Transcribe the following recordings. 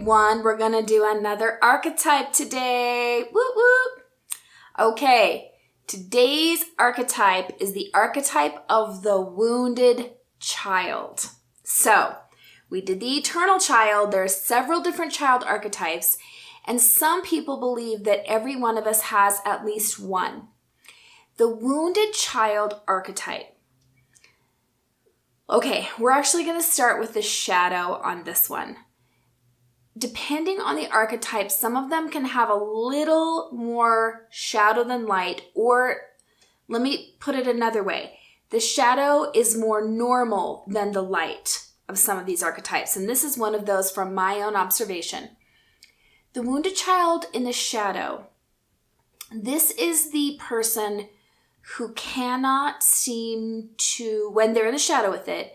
everyone. We're going to do another archetype today. Whoop, whoop. Okay, today's archetype is the archetype of the wounded child. So, we did the eternal child. There are several different child archetypes, and some people believe that every one of us has at least one. The wounded child archetype. Okay, we're actually going to start with the shadow on this one. Depending on the archetype, some of them can have a little more shadow than light, or let me put it another way. The shadow is more normal than the light of some of these archetypes, and this is one of those from my own observation. The wounded child in the shadow. This is the person who cannot seem to, when they're in the shadow with it,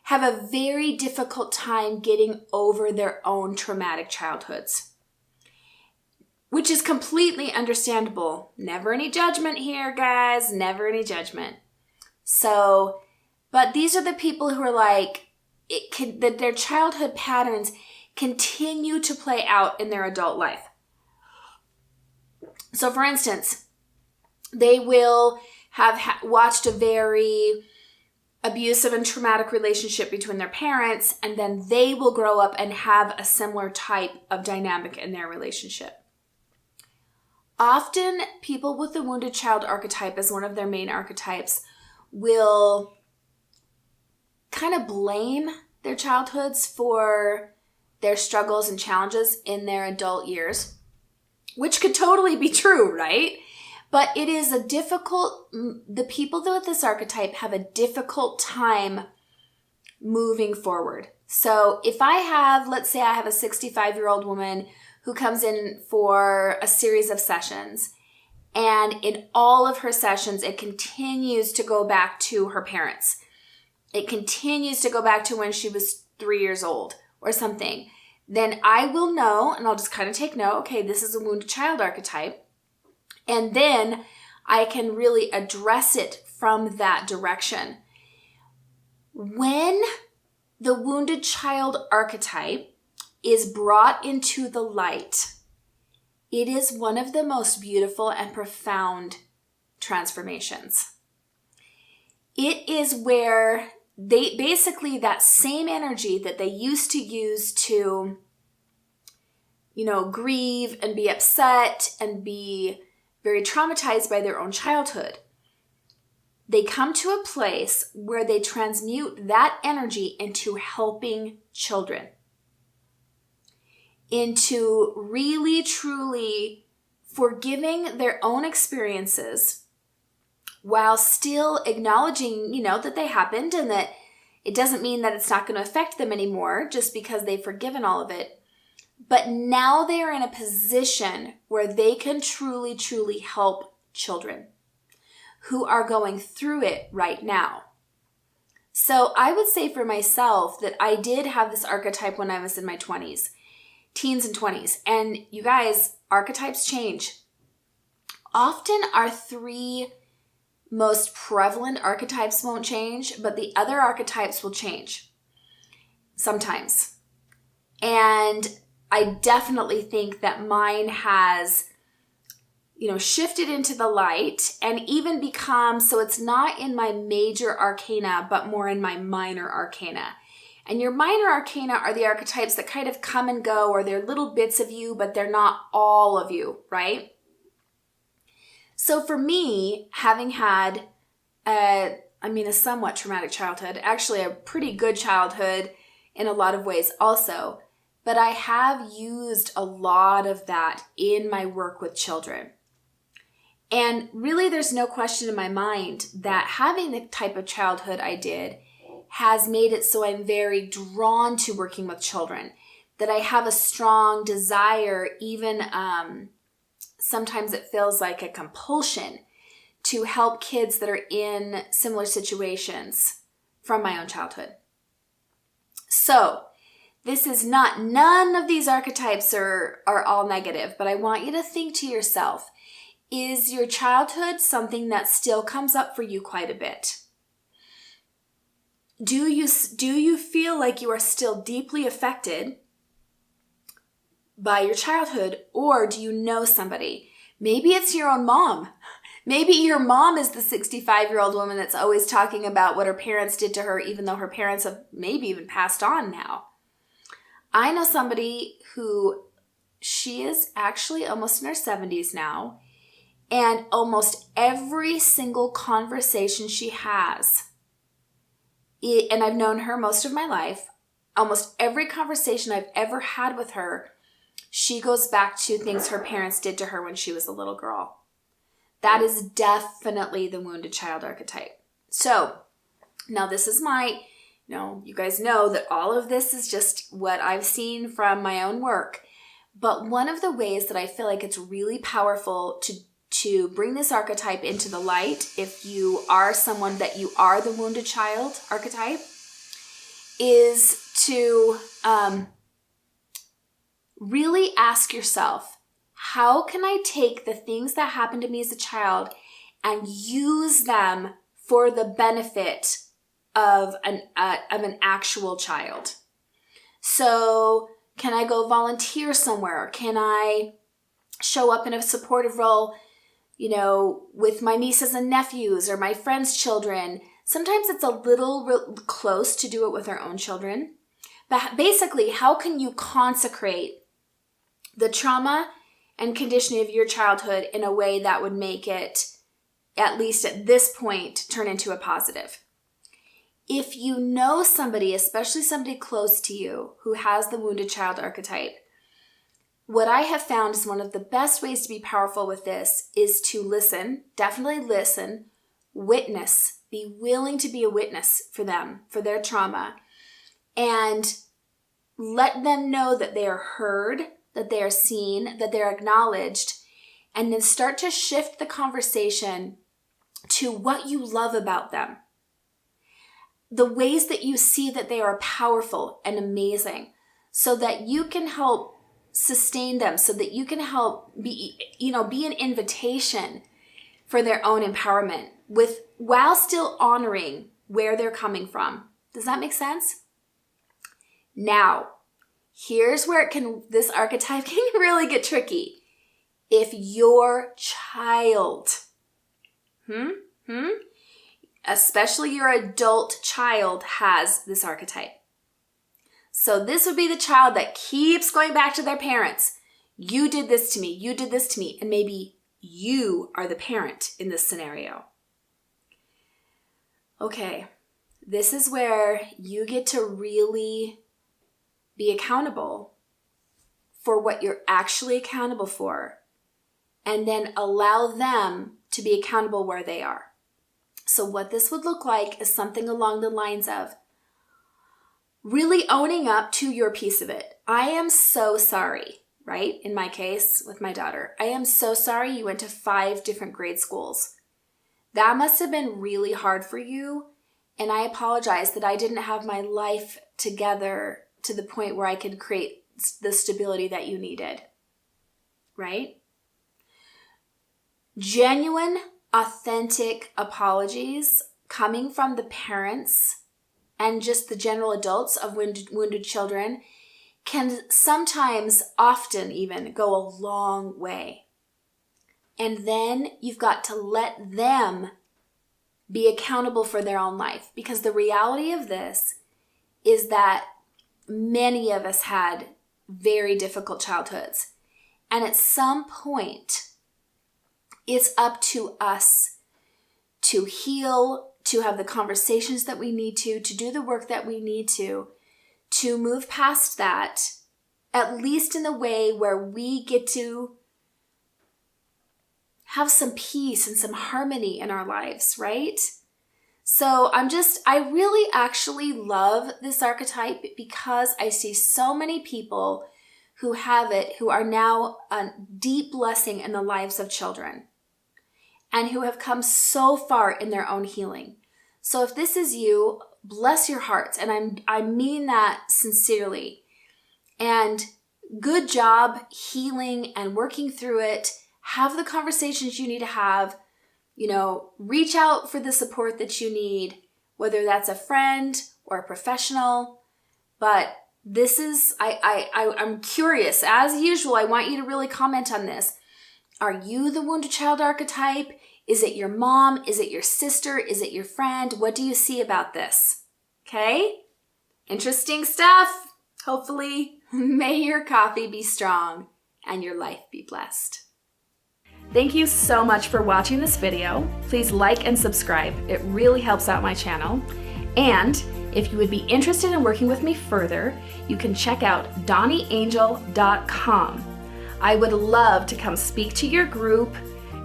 have a very difficult time getting over their own traumatic childhoods, which is completely understandable. Never any judgment here, guys. Never any judgment. So, but these are the people who are like, that their childhood patterns continue to play out in their adult life. So, for instance, they will have watched a very abusive and traumatic relationship between their parents, and then they will grow up and have a similar type of dynamic in their relationship. Often, people with the wounded child archetype as one of their main archetypes will kind of blame their childhoods for their struggles and challenges in their adult years, which could totally be true, right? But it is the people with this archetype have a difficult time moving forward. So if let's say I have a 65-year-old woman who comes in for a series of sessions, and in all of her sessions, it continues to go back to her parents. It continues to go back to when she was 3 years old or something. Then I will know, and I'll just kind of take note, okay, this is a wounded child archetype. And then I can really address it from that direction. When the wounded child archetype is brought into the light, it is one of the most beautiful and profound transformations. It is where they basically, that same energy that they used to use to, grieve and be upset and be very traumatized by their own childhood, they come to a place where they transmute that energy into helping children, into really, truly forgiving their own experiences while still acknowledging, that they happened and that it doesn't mean that it's not going to affect them anymore just because they've forgiven all of it. But now they are in a position where they can truly, truly help children who are going through it right now. So I would say for myself that I did have this archetype when I was in my 20s, teens and 20s. And you guys, archetypes change. Often our three most prevalent archetypes won't change, but the other archetypes will change sometimes. And I definitely think that mine has, shifted into the light and even become, so it's not in my major arcana, but more in my minor arcana. And your minor arcana are the archetypes that kind of come and go, or they're little bits of you, but they're not all of you, right? So for me, having had a somewhat traumatic childhood, actually a pretty good childhood in a lot of ways also, but I have used a lot of that in my work with children. And really, there's no question in my mind that having the type of childhood I did has made it so I'm very drawn to working with children, that I have a strong desire, even sometimes it feels like a compulsion, to help kids that are in similar situations from my own childhood. So, this is none of these archetypes are all negative, but I want you to think to yourself, is your childhood something that still comes up for you quite a bit? Do you feel like you are still deeply affected by your childhood, or do you know somebody? Maybe it's your own mom. Maybe your mom is the 65-year-old woman that's always talking about what her parents did to her, even though her parents have maybe even passed on now. I know somebody who, she is actually almost in her 70s now, and almost every single conversation she has, and I've known her most of my life, almost every conversation I've ever had with her, she goes back to things her parents did to her when she was a little girl. That is definitely the wounded child archetype. So now this is you guys know that all of this is just what I've seen from my own work. But one of the ways that I feel like it's really powerful to bring this archetype into the light, if you are someone that you are the wounded child archetype, is to really ask yourself, how can I take the things that happened to me as a child and use them for the benefit of an actual child? So can I go volunteer somewhere? Can I show up in a supportive role, with my nieces and nephews or my friends' children? Sometimes it's a little close to do it with our own children. But basically, how can you consecrate the trauma and conditioning of your childhood in a way that would make it, at least at this point, turn into a positive? If you know somebody, especially somebody close to you, who has the wounded child archetype, what I have found is one of the best ways to be powerful with this is to listen, definitely listen, witness, be willing to be a witness for them, for their trauma, and let them know that they are heard, that they are seen, that they're acknowledged, and then start to shift the conversation to what you love about them. The ways that you see that they are powerful and amazing, so that you can help sustain them, so that you can help be an invitation for their own empowerment while still honoring where they're coming from. Does that make sense? Now, here's where this archetype can really get tricky. If your child, especially your adult child, has this archetype. So this would be the child that keeps going back to their parents. You did this to me. You did this to me. And maybe you are the parent in this scenario. Okay, this is where you get to really be accountable for what you're actually accountable for, and then allow them to be accountable where they are. So what this would look like is something along the lines of really owning up to your piece of it. I am so sorry, right? In my case, with my daughter, I am so sorry you went to 5 different grade schools. That must have been really hard for you, and I apologize that I didn't have my life together to the point where I could create the stability that you needed, right? Genuine, authentic apologies coming from the parents and just the general adults of wounded children can sometimes, often even, go a long way. And then you've got to let them be accountable for their own life, because the reality of this is that many of us had very difficult childhoods. And at some point, it's up to us to heal, to have the conversations that we need to do the work that we need to move past that, at least in the way where we get to have some peace and some harmony in our lives, right? So I really actually love this archetype because I see so many people who have it, who are now a deep blessing in the lives of children and who have come so far in their own healing. So if this is you, bless your hearts. And I mean that sincerely. And good job healing and working through it. Have the conversations you need to have. Reach out for the support that you need, whether that's a friend or a professional. But This is, I'm curious. As usual, I want you to really comment on this. Are you the wounded child archetype? Is it your mom? Is it your sister? Is it your friend? What do you see about this? Okay? Interesting stuff. Hopefully, may your coffee be strong and your life be blessed. Thank you so much for watching this video. Please like and subscribe. It really helps out my channel. And if you would be interested in working with me further, you can check out DawniAngel.com. I would love to come speak to your group,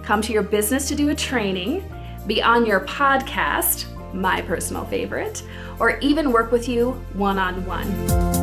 come to your business to do a training, be on your podcast, my personal favorite, or even work with you one-on-one.